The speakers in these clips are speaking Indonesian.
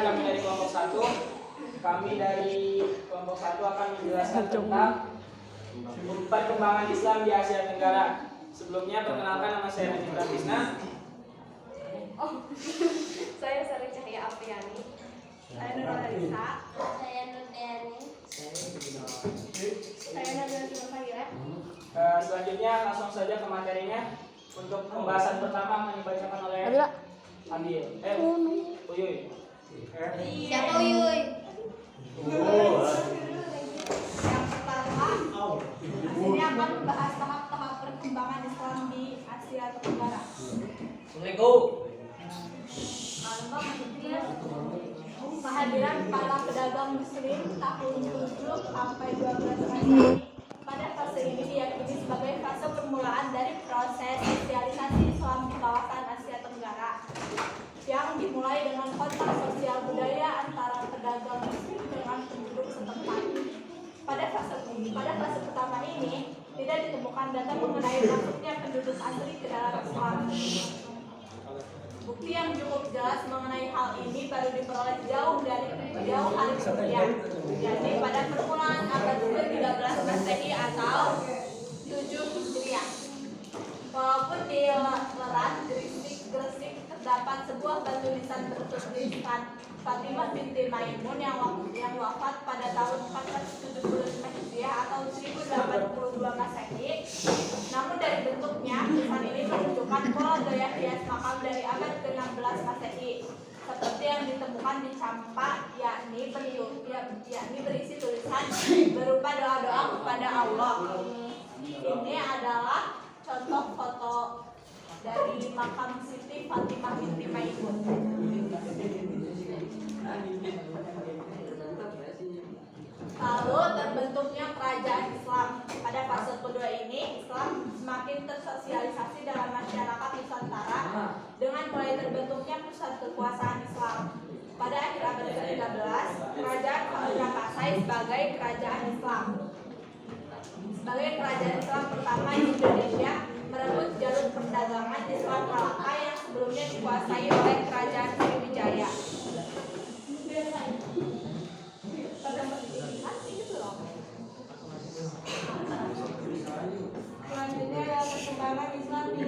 kami dari kelompok 1. Kami dari kelompok 1 akan menjelaskan tentang perkembangan Islam di Asia Tenggara. Sebelumnya perkenalkan, nama saya Najib Ratisna. Saya Sari Cahya Apriani. Saya Nurul Harisa. Saya Nur Deani. Saya Nabila Simanfahira. Selanjutnya langsung saja ke materinya. Untuk pembahasan pertama akan dibacakan oleh Adil. Uyuy. Siapa Uyuy? Yang pertama, ini akan membahas tahap-tahap perkembangan Islam di Asia Tenggara. Kehadiran para pedagang Muslim tahun 7 sampai 12 Masehi. Pada fase ini diyakini sebagai fase permulaan dari proses sosialisasi Islam di kawasan Asia Tenggara yang dimulai dengan kontak sosial budaya antara pedagang Muslim dengan penduduk setempat. Pada fase pertama ini tidak ditemukan data mengenai masuknya penduduk asli ke dalam Islam. Bukti yang cukup jelas mengenai hal ini baru diperoleh jauh hari kemudian, yakni pada permulaan abad ke-13 Masehi atau 7 Hijriah. Walaupun di Lerat Gresik terdapat sebuah batu nisan bertuliskan Fatimah binti Maimun yang wafat pada tahun 475 Hijriah atau 1082 Masehi. Namun dari bentuknya, tulisan ini menunjukkan pola gaya hias makam dari abad ke-16 Masehi, seperti yang ditemukan di Campa, yakni berisi tulisan berupa doa-doa kepada Allah. Ini adalah contoh foto dari makam Siti Fatimah binti Maimun. Lalu terbentuknya kerajaan Islam. Pada fase kedua ini, Islam semakin tersosialisasi dalam masyarakat Nusantara dengan mulai terbentuknya pusat kekuasaan Islam. Pada akhir abad ke-13, kerajaan Samudra Pasai sebagai kerajaan Islam. Sebagai kerajaan Islam pertama di Indonesia, merebut jalur perdagangan Islam Malaka yang sebelumnya dikuasai oleh kerajaan Sriwijaya. Selanjutnya adalah perkembangan Islam di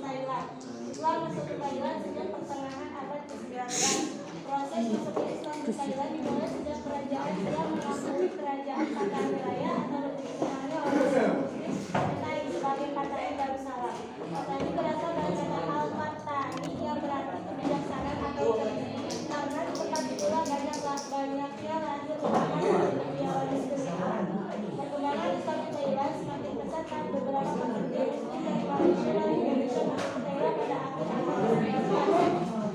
Thailand. Islam masuk ke Thailand sejak pertengahan abad ke-19. Proses masuknya Islam di Thailand dimulai sejak kerajaan Siam mengakui kerajaan Patani Raya atau lebih dikenali oleh Muslim Thai sebagai Patani Darussalam. Patani berasal dari kata Al-Patani yang berarti kebijaksanaan atau cerdik. Karena di tempat itulah banyaknya lanjut ulama yang berdialog Islam. Perkembangan Islam di Thailand semakin pesat saat beberapa pekerja Muslim dari Malaysia dan Indonesia masuk ke Thailand pada akhir abad ke-19.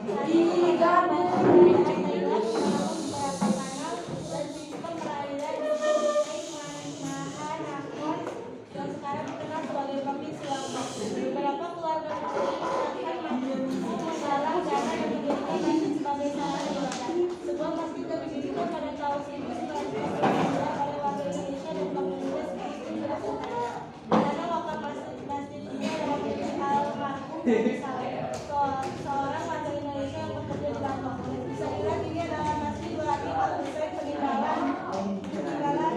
Saat ini kerajaan Thailand membangun beberapa kanal dan sistem perairan di Mahanakhon yang sekarang dikenal sebagai Provinsi Lombok. Beberapa keluarga Muslim menggalang dana dan mendirikan masjid sebagai sarana ibadah. Sebuah masjid didirikan pada tahun 1992 oleh warga Indonesia dan komunitas Muslim di Asia Tenggara. Dana wakaf masjid ini adalah milik almarhum Nabi Saleh, seorang warga Indonesia yang bekerja di Bangkok. Bisa dilihat ini adalah masjid berarti sesuai peninggalan Islam di Thailand.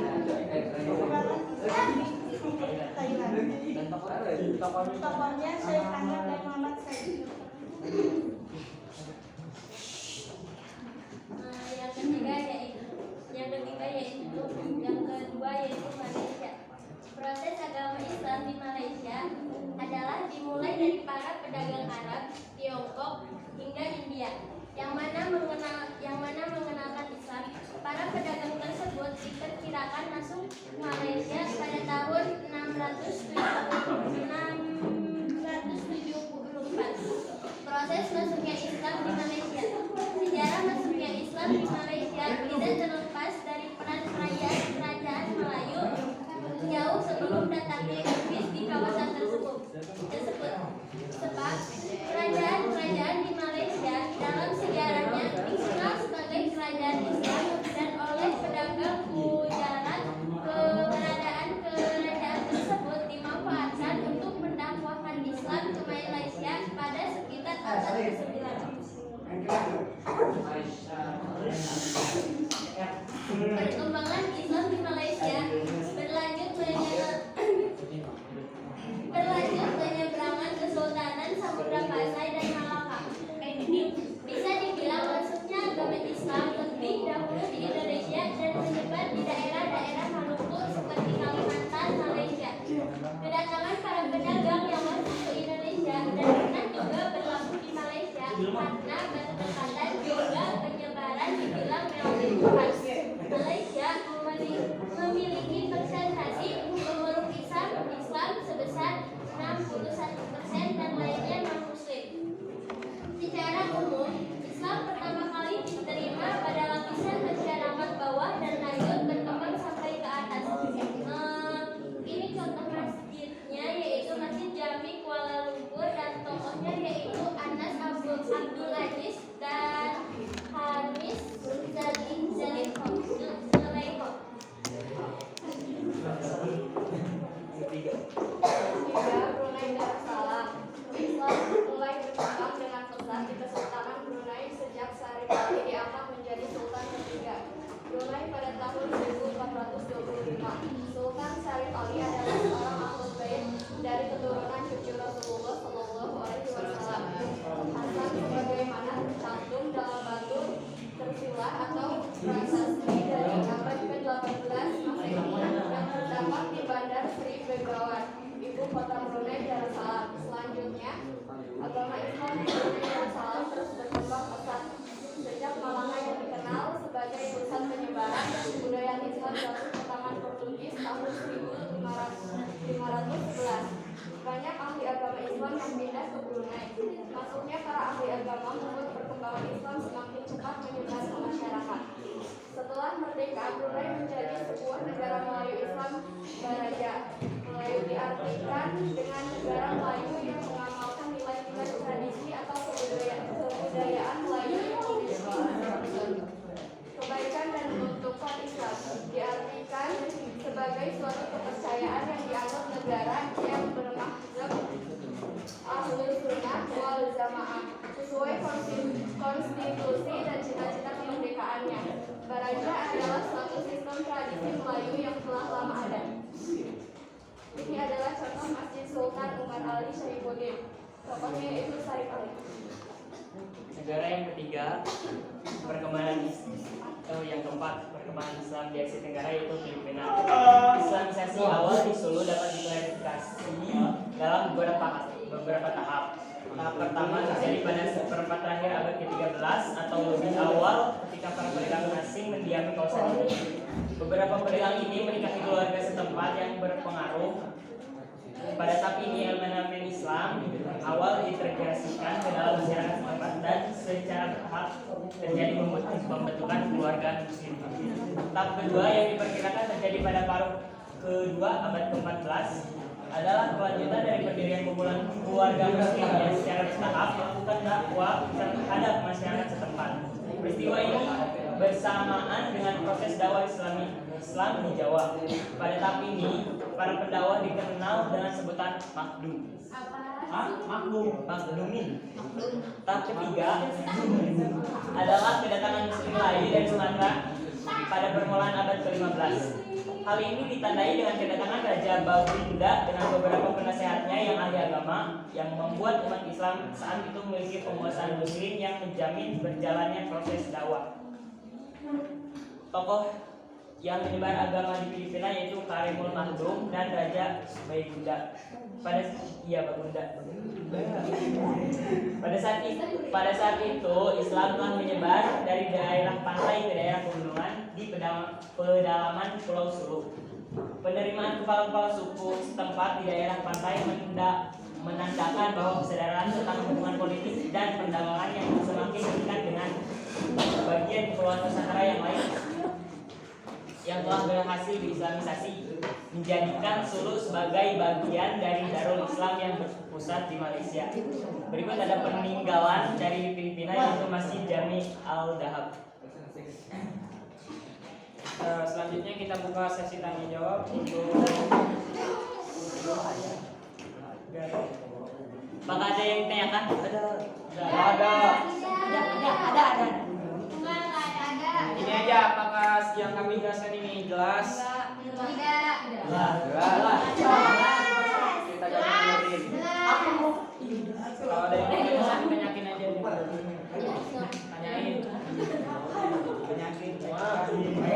Tokohnya Syekh Ahmad dan Muhammad Said. Yang kedua yaitu Malaysia. Proses agama Islam di Malaysia adalah dimulai dari para pedagang Arab, Tiongkok hingga India yang mana mengenalkan Islam. Para pedagang tersebut diperkirakan masuk Malaysia pada tahun 674. Proses masuknya Islam di Malaysia. Sejarah masuknya Islam di Malaysia tidak terlepas dari peran kerajaan Melayu jauh sebelum datangnya Inggris di kawasan tersebut. Sebab kerajaan-kerajaan di Malaysia dalam sejarahnya dikenal sebagai kerajaan Islam dan oleh pedagang Gujarat keberadaan kerajaan tersebut dimanfaatkan untuk mendakwahkan Islam ke Malaysia pada sekitar abad ke-9. Perkembangan Islam di Malaysia. Berlanjut penyeberangan Kesultanan Samudra Pasai dan Malaka. Bisa dibilang masuknya agama Islam lebih dahulu di Indonesia dan menyebar di daerah-daerah Maluku seperti Kalimantan, Malaysia. Kedatangan para pedagang yang masuk ke Indonesia dan pernah juga berlabuh di Malaysia karena berdekatan juga penyebaran dibilang relatif luas. Malaysia memiliki persentase pemeluk Islam sebesar 61% dan lainnya non-muslim. Secara umum, Islam pertama kali diterima pada lapisan masyarakat bawah dan lanjut berkembang sampai ke atas. Ini contoh masjidnya yaitu Masjid Jami Kuala Lumpur dan tokohnya yaitu Anas Abdul Aziz dan Hamis Zulaikho. Brunei Darussalam. Islam mulai berkembang dengan pesat di Kesultanan Brunei sejak Syarif Ali diangkat menjadi Sultan ketiga Brunei pada tahun 1425. Sultan Syarif Ali adalah seorang ahlul bait dari keturunan cucu Rasulullah Shallallahu Alaihi Wasallam. Hasan sebagaimana tercantum dalam batu tersilah atau prasasti dari abad ke-18 Masehi yang terdapat di Bandar Sri Begawan, ibu kota Brunei Darussalam. Selanjutnya, agama Islam di Brunei Darussalam terus berkembang pesat. Sejak Malaka yang dikenal sebagai pusat penyebaran kebudayaan Islam jatuh ke tangan Portugis tahun 1511. Banyak ahli agama Islam yang pindah ke Brunei. Masuknya para ahli agama membuat perkembangan Islam semakin cepat menyebar ke masyarakat. Setelah merdeka, Brunei menjadi sebuah negara Melayu Islam Baraja. Melayu diartikan dengan negara Melayu yang mengamalkan nilai-nilai tradisi atau kebudayaan Melayu yang lebih kebaikan dan pembentukan Islam diartikan sebagai suatu kepercayaan yang dianggap negara yang bermazhab Ahlus Sunnah wal Jamaah sesuai konstitusi dan cita-cita kemerdekaannya. Baraja adalah suatu sistem tradisi Melayu yang telah lama ada. Ini adalah contoh Masjid Sultan Umar Ali Syaifuddin. Tokohnya yaitu Syarif Ali. Negara yang ketiga, yang keempat, perkembangan Islam di Asia Tenggara yaitu Filipina. Islamisasi awal di Sulu dapat diklarifikasi dalam beberapa tahap. Tahap pertama terjadi pada seperempat terakhir abad ke-13 atau lebih awal ketika para pedagang asing mendiami kawasan ini. Beberapa pedagang ini menikahi keluarga setempat yang berpengaruh. Pada tahap ini elemen-elemen Islam awal dintegrasikan ke dalam masyarakat setempat dan secara bertahap terjadi pembentukan keluarga muslim. Tahap kedua yang diperkirakan terjadi pada paruh kedua abad ke-14 adalah kelanjutan dari pendirian kumpulan keluarga muslim yang secara bertahap melakukan dakwah terhadap masyarakat setempat. Peristiwa ini bersamaan dengan proses dakwah Islam di Jawa. Pada tahap ini, para pendakwah dikenal dengan sebutan makdum. Makdumin. Tahap ketiga adalah kedatangan Muslim Melayu dari Sumatera pada permulaan abad ke-15. Hal ini ditandai dengan kedatangan Raja Babinda dengan beberapa penasehatnya yang ahli agama yang membuat umat Islam saat itu memiliki penguasaan Muslim yang menjamin berjalannya proses dakwah. Tokoh yang menyebar agama di Filipina yaitu Karimul Makdum dan Raja Babinda. Pada saat itu Islam telah menyebar dari daerah pantai ke daerah pegunungan di pedalaman Pulau Sulu. Penerimaan kepala-kepala suku setempat di daerah pantai menandakan bahwa kesadaran tentang hubungan politik dan perdagangan yang semakin dekat dengan bagian Kepulauan Nusantara yang lain yang telah berhasil diislamisasi, menjadikan Sulu sebagai bagian dari Darul Islam yang berpusat di Malaysia. Berikut ada peninggalan dari Filipina yaitu Masjid Jami Al-Dahab. Selanjutnya kita buka sesi tanya jawab untuk apakah ada yang ditanyakan? Ada. Ini aja, apakah yang kami jelaskan ini jelas? Tidak. Jelas. Kita jangan dengerin. Kalau ada yang mau tanyakin aja. Tanyain. Tanyain.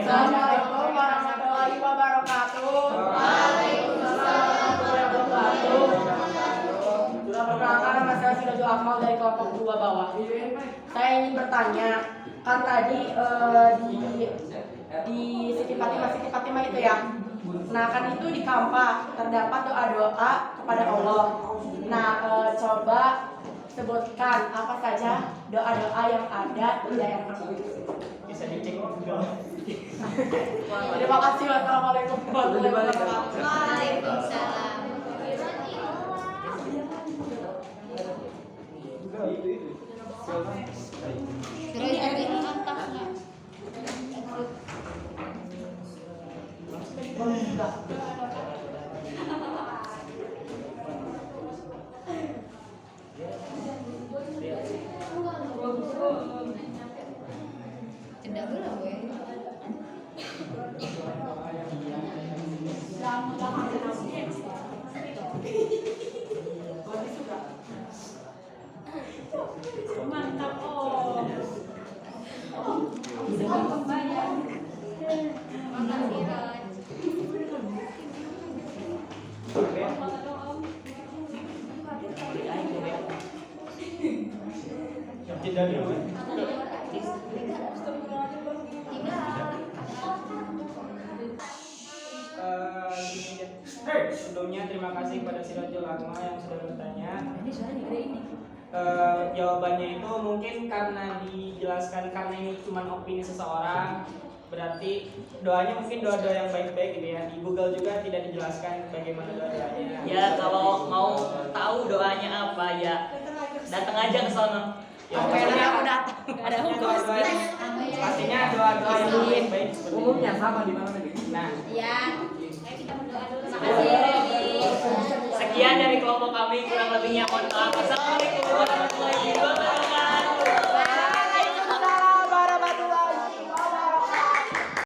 Assalamualaikum warahmatullahi wabarakatuh. Waalaikumsalam warahmatullahi wabarakatuh. Perkenalkan, nama saya Sirajul Akmal dari kelompok 2 bawah. Saya ingin bertanya, kan tadi di Siti Fatimah itu ya. Nah kan itu di Kampa terdapat doa-doa kepada Allah. Nah coba sebutkan apa saja doa-doa yang ada di daerah Kampa. Bisa dicek. Terima kasih. Wassalamualaikum warahmatullahi wabarakatuh. Waalaikumsalam. Tidak boleh, weh. Mantap om. Tidak dulu. Sebelumnya terima kasih kepada Sirajul Akmal yang sudah bertanya. Jawabannya itu mungkin karena dijelaskan karena ini cuma opini seseorang, berarti doanya mungkin doa-doa yang baik-baik gitu ya. Di Google juga tidak dijelaskan bagaimana doa-doanya. Ya kalau mau tahu doanya apa ya datang aja ke sana. Ya, ada doa-doa pastinya doa-doa yang baik-baik. Umumnya sama di mana nih? Nah, Ya. Ayo kita berdoa dulu. Makasih ya, Reni. Sekian dari kelompok kami, kurang lebihnya mohon maaf. Assalamualaikum warahmatullahi wabarakatuh.